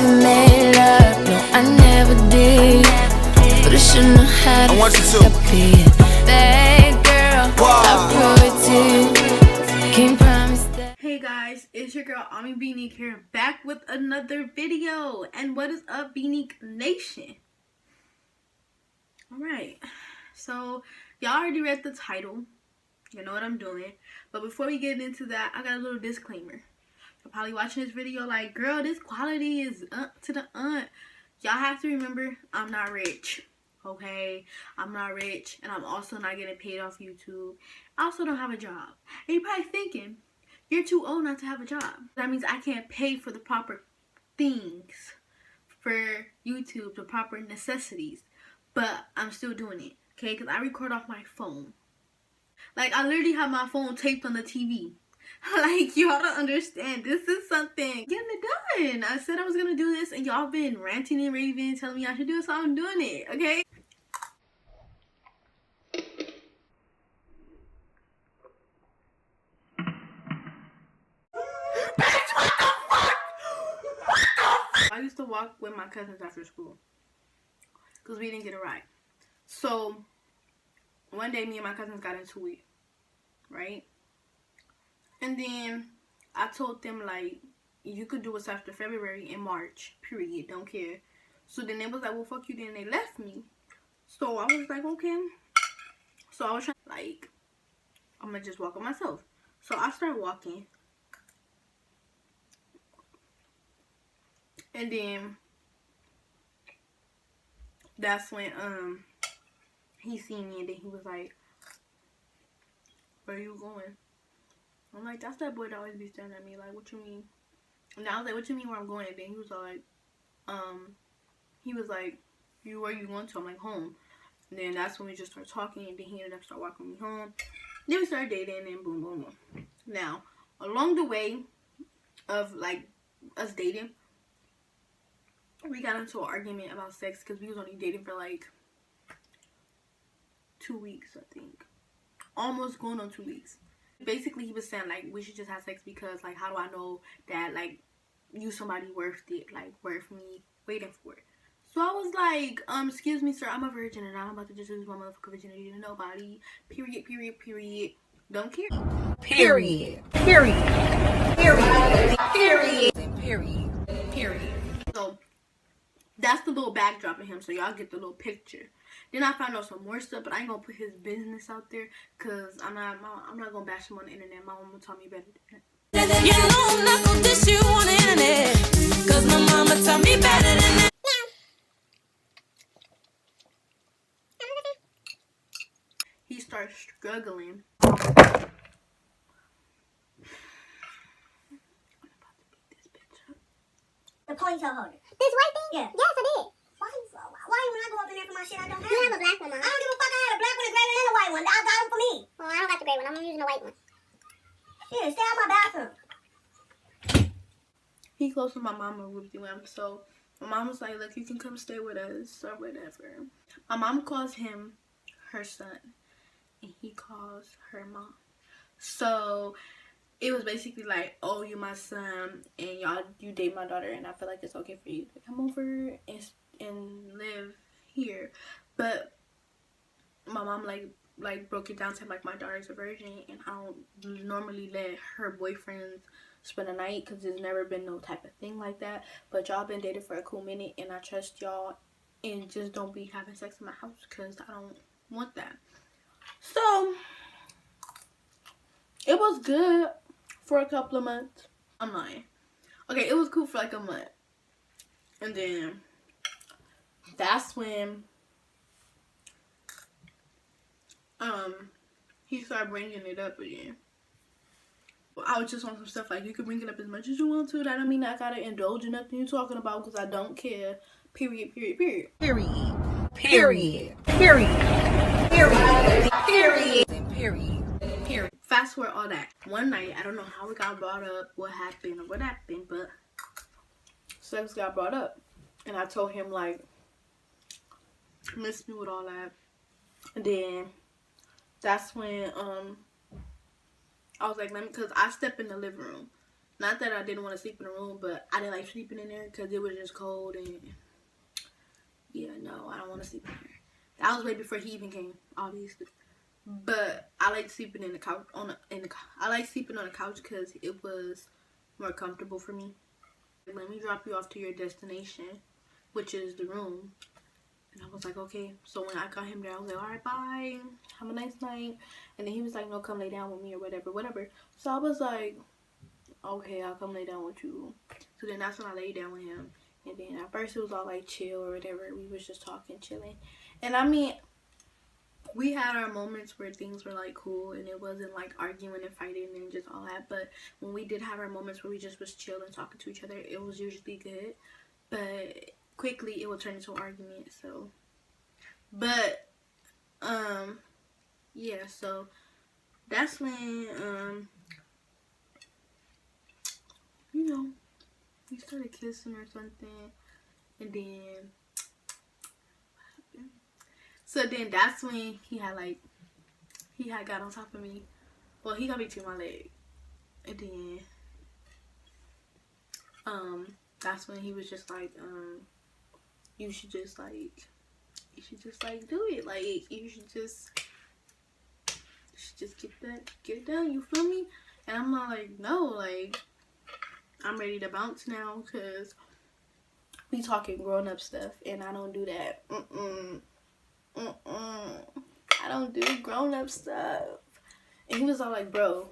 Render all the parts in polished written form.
never made love, no, I never did. But I should know how to stop it. That girl, I'll prove it to you. Can't promise that. Hey guys, it's your girl Ami Beanique here, back with another video. And what is up, Beanique Nation? Alright, so y'all already read the title. You know what I'm doing. But before we get into that, I got a little disclaimer. You're probably watching this video like, girl, this quality is to the Y'all have to remember, I'm not rich. Okay? I'm not rich. And I'm also not getting paid off YouTube. I also don't have a job. And you're probably thinking, you're too old not to have a job. That means I can't pay for the proper things for YouTube, the proper necessities. But I'm still doing it. Okay? Because I record off my phone. Like, I literally have my phone taped on the TV. Like, y'all don't understand. This is something. Getting it done. I said I was going to do this, and y'all been ranting and raving, telling me I should do it, so I'm doing it, okay? I used to walk with my cousins after school. Because we didn't get a ride. So, one day, me and my cousins got into it. Right? And then I told them, like, you could do it after February and March, period, don't care. So then they was like, well, fuck you, then they left me. So I was like, okay. So I was trying, like, I'm gonna just walk on myself. So I started walking. And then that's when he seen me, and then he was like, where are you going? I'm like, that's that boy that always be staring at me. Like, what you mean? And I was like, what you mean where I'm going? And then he was like, where you going to? I'm like, home. And then that's when we just started talking. And then he ended up start walking me home. Then we started dating, and boom, boom, boom. Now, along the way of, like, us dating, we got into an argument about sex because we was only dating for, like, 2 weeks, I think. Almost going on 2 weeks. Basically, he was saying, like, we should just have sex because, like, how do I know that, like, you somebody worth it, like, worth me waiting for it. So I was like, excuse me, sir, I'm a virgin and I'm about to just lose my motherfucking virginity to nobody. Period, period, period. Don't care. Period. Period. Period. Period. Period. Period. So that's the little backdrop of him, so y'all get the little picture. Then I found out some more stuff, but I ain't gonna put his business out there because I'm not gonna bash him on the internet. My mama taught me better than that. You know I'm not gonna diss you on the internet, cause my mama taught me better than that. He starts struggling. The ponytail holder. This white thing? Yeah. Yes, I did. Why when I go up in there for my shit, I don't have? You have a black one, Mom. I don't give a fuck. I had a black one, a gray one, and a white one. I got them for me. Well, I don't got the gray one. I'm using the white one. Yeah, stay out my bathroom. He close to my mama, so my mom was like, look, you can come stay with us or whatever. My mom calls him her son, and he calls her mom. So it was basically like, oh, you my son, and you date my daughter, and I feel like it's okay for you to come over and live here. But my mom like broke it down to like, my daughter's a virgin, and I don't normally let her boyfriends spend a night because there's never been no type of thing like that. But y'all been dating for a cool minute, and I trust y'all, and just don't be having sex in my house because I don't want that. So it was good for a couple of months. I'm lying. Okay, it was cool for like a month. And then that's when he started bringing it up again. I was just on some stuff like, you can bring it up as much as you want to. That don't mean I gotta indulge in nothing you're talking about because I don't care. Period, period, period. Period. Period. Period. Period. Period. Period. Period. Fast forward all that. One night, I don't know how it got brought up, what happened, but sex got brought up. And I told him, like, miss me with all that. And then that's when I was like, let me, because I step in the living room. Not that I didn't want to sleep in the room, but I didn't like sleeping in there because it was just cold and yeah, no, I don't want to sleep in there. That was way before he even came, obviously. But I like sleeping in the couch I like sleeping on the couch because it was more comfortable for me. Let me drop you off to your destination, which is the room. And I was like, okay. So when I got him there, I was like, all right, bye. Have a nice night. And then he was like, no, come lay down with me or whatever. So I was like, okay, I'll come lay down with you. So then that's when I laid down with him. And then at first it was all like chill or whatever. We was just talking, chilling. And I mean, we had our moments where things were like cool and it wasn't like arguing and fighting and just all that. But when we did have our moments where we just was chill and talking to each other, it was usually good. But quickly it would turn into an argument. So, but yeah. So that's when you know, we started kissing or something, and then so then that's when he had got on top of me. Well, he got me to my leg, and then that's when he was just like you should just do it, like you should just get it done, you feel me? And I'm not like, no, like I'm ready to bounce now because we talking grown up stuff and I don't do that. I don't do grown up stuff. And he was all like, bro,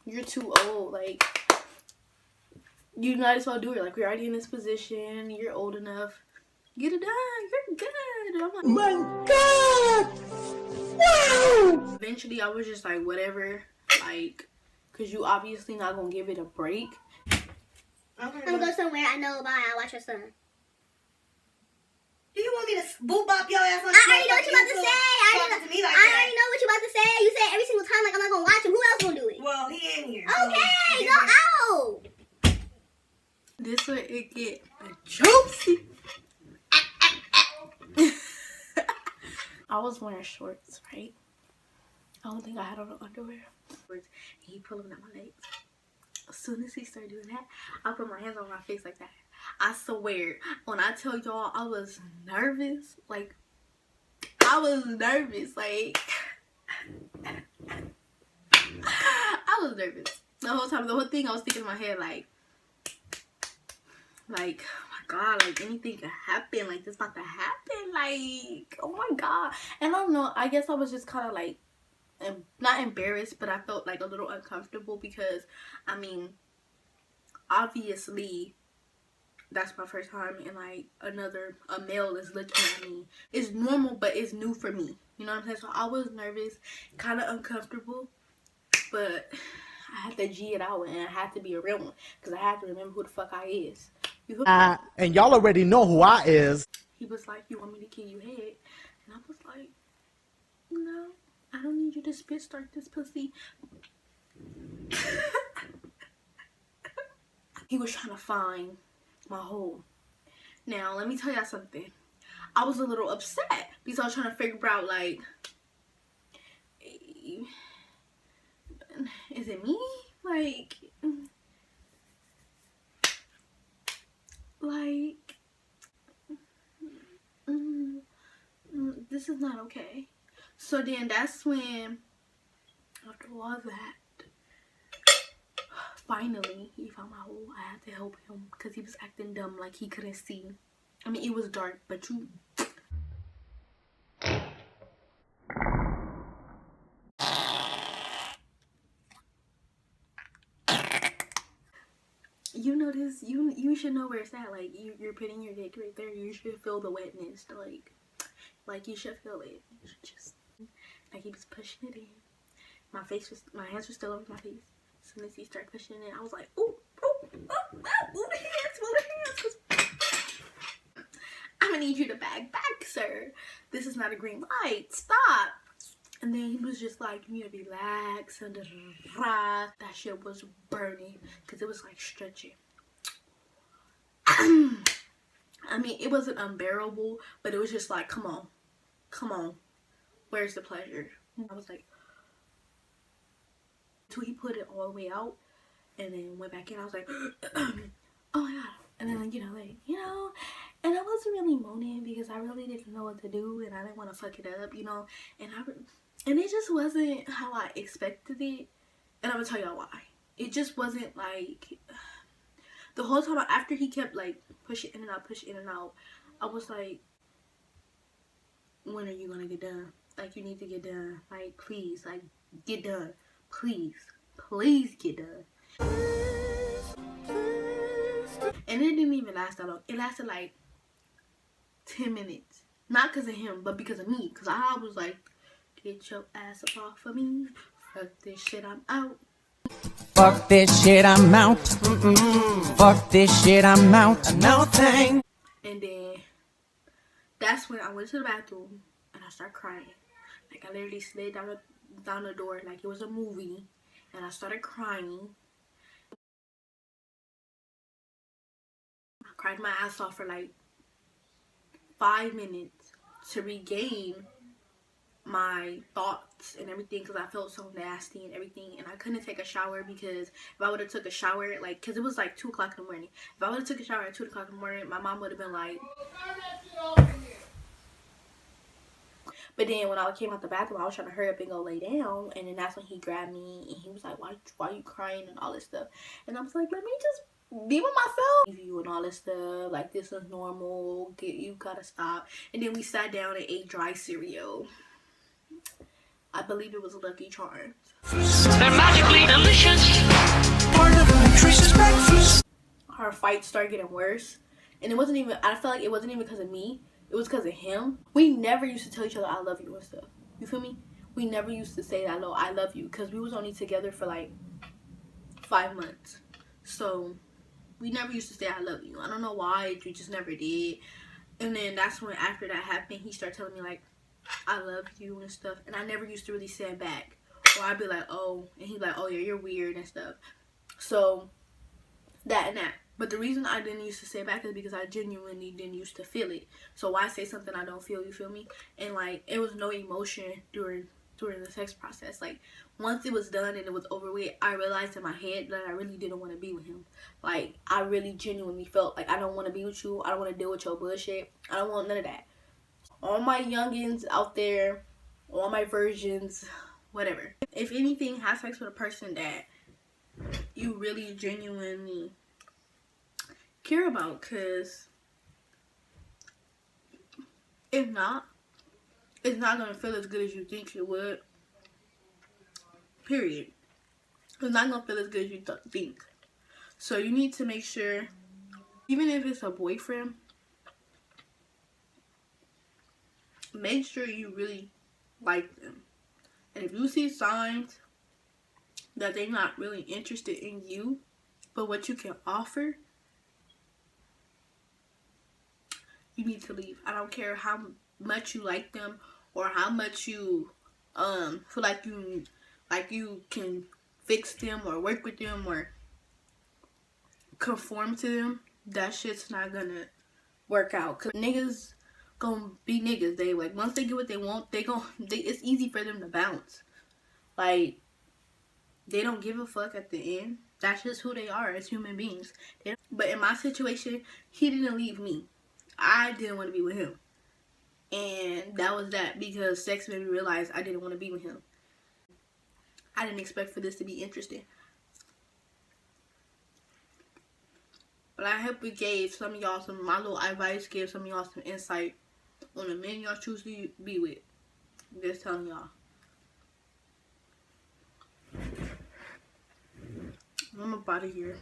you're too old, like you might as well do it, like we're already in this position, you're old enough, get it done, you're good. And I'm like, oh my god, wow. Eventually I was just like, whatever, like, because you obviously not gonna give it a break. I'm gonna go somewhere I know about. I'll watch your son. Do you want me to boop bop your ass on the I already know what you're about to say. I already know what you're about to say. You say every single time like I'm not gonna watch him. Who else gonna do it? Well, he ain't here. Okay, so go out. This way it get juicy. I was wearing shorts, right? I don't think I had on the underwear. And he pulling at my legs. As soon as he started doing that, I put my hands on my face like that. I swear, when I tell y'all I was nervous, like, I was nervous, like, I was nervous. The whole time, the whole thing, I was thinking in my head, like, oh my god, like, anything could happen, like, this about to happen, like, oh my god. And I don't know, I guess I was just kind of, like, not embarrassed, but I felt like a little uncomfortable because I mean, obviously that's my first time and like a male is looking at me. It's normal, but it's new for me, you know what I'm saying? So I was nervous, kind of uncomfortable, but I had to G it out and I had to be a real one because I had to remember who the fuck I is. And y'all already know who I is. He was like, you want me to give you head? And I was like, no, I don't need you to spit start this pussy. He was trying to find my hole. Now, let me tell y'all something. I was a little upset because I was trying to figure out, like, is it me? Like, this is not okay. So then that's when, after all that, finally he found my hole. I had to help him because he was acting dumb, like he couldn't see. I mean, it was dark, but you know this, you should know where it's at. Like, you're putting your dick right there. You should feel the wetness. Like you should feel it. You should just, like, he was pushing it in. My hands were still over my face. As soon as he started pushing it in, I was like, ooh, ooh, ooh, ooh, move the hands. I'm gonna need you to back, sir. This is not a green light. Stop. And then he was just like, you need to relax. And that shit was burning because it was like stretching. I mean, it wasn't unbearable, but it was just like, come on. Where's the pleasure? I was like, until he put it all the way out, and then went back in. I was like, oh my god. And then, and I wasn't really moaning because I really didn't know what to do, and I didn't want to fuck it up, and it just wasn't how I expected it. And I'm gonna tell y'all why. It just wasn't like, the whole time after he kept like pushing in and out, I was like, when are you gonna get done? Like, you need to get done. Like, please, like, get done. Please get done. And it didn't even last that long. It lasted like 10 minutes. Not because of him, but because of me. Because I was like, get your ass up off of me. Fuck this shit, I'm out. Fuck this shit, I'm out. Fuck this shit, I'm out. No thing. And then that's when I went to the bathroom and I started crying. Like, I literally slid down the door like it was a movie, and I started crying. I cried my ass off for like 5 minutes to regain my thoughts and everything, because I felt so nasty and everything, and I couldn't take a shower, because if I would have took a shower, like, because it was like 2 o'clock in the morning, if I would have took a shower at 2 o'clock in the morning, my mom would have been like. But then when I came out the bathroom, I was trying to hurry up and go lay down, and then that's when he grabbed me and he was like, why you crying and all this stuff, and I was like, let me just be with myself, you and all this stuff, like, this is normal, you gotta stop. And then we sat down and ate dry cereal. I believe it was Lucky Charms. They're magically delicious. Part of a nutritious breakfast. Our fight started getting worse, and it wasn't even, I felt like it wasn't even because of me, it was because of him. We never used to tell each other I love you and stuff. You feel me? We never used to say that, I love you, because we was only together for like 5 months. So we never used to say I love you. I don't know why, we just never did. And then that's when, after that happened, he started telling me like, I love you and stuff, and I never used to really say it back. Or I'd be like, oh, and he'd be like, oh yeah, you're weird and stuff. So that and that. But the reason I didn't used to say it back is because I genuinely didn't used to feel it. So why say something I don't feel, you feel me? And like, it was no emotion during the sex process. Like, once it was done and it was over with, I realized in my head that I really didn't want to be with him. Like, I really genuinely felt like, I don't want to be with you, I don't want to deal with your bullshit, I don't want none of that. All my youngins out there, all my virgins, whatever, if anything, have sex with a person that you really genuinely care about, because if not, it's not going to feel as good as you think it would, period. It's not going to feel as good as you think. So you need to make sure, even if it's a boyfriend, make sure you really like them. And if you see signs that they're not really interested in you, but what you can offer, you need to leave. I don't care how much you like them or how much you feel like you can fix them or work with them or conform to them. That shit's not gonna work out, cause niggas gonna be niggas. They like, once they get what they want, it's easy for them to bounce. Like, they don't give a fuck at the end. That's just who they are as human beings. But in my situation, he didn't leave me. I didn't want to be with him. And that was that, because sex made me realize I didn't want to be with him. I didn't expect for this to be interesting. But I hope it gave some of y'all my little advice gave some of y'all some insight on the men y'all choose to be with. I'm just telling y'all. I'm up out of here.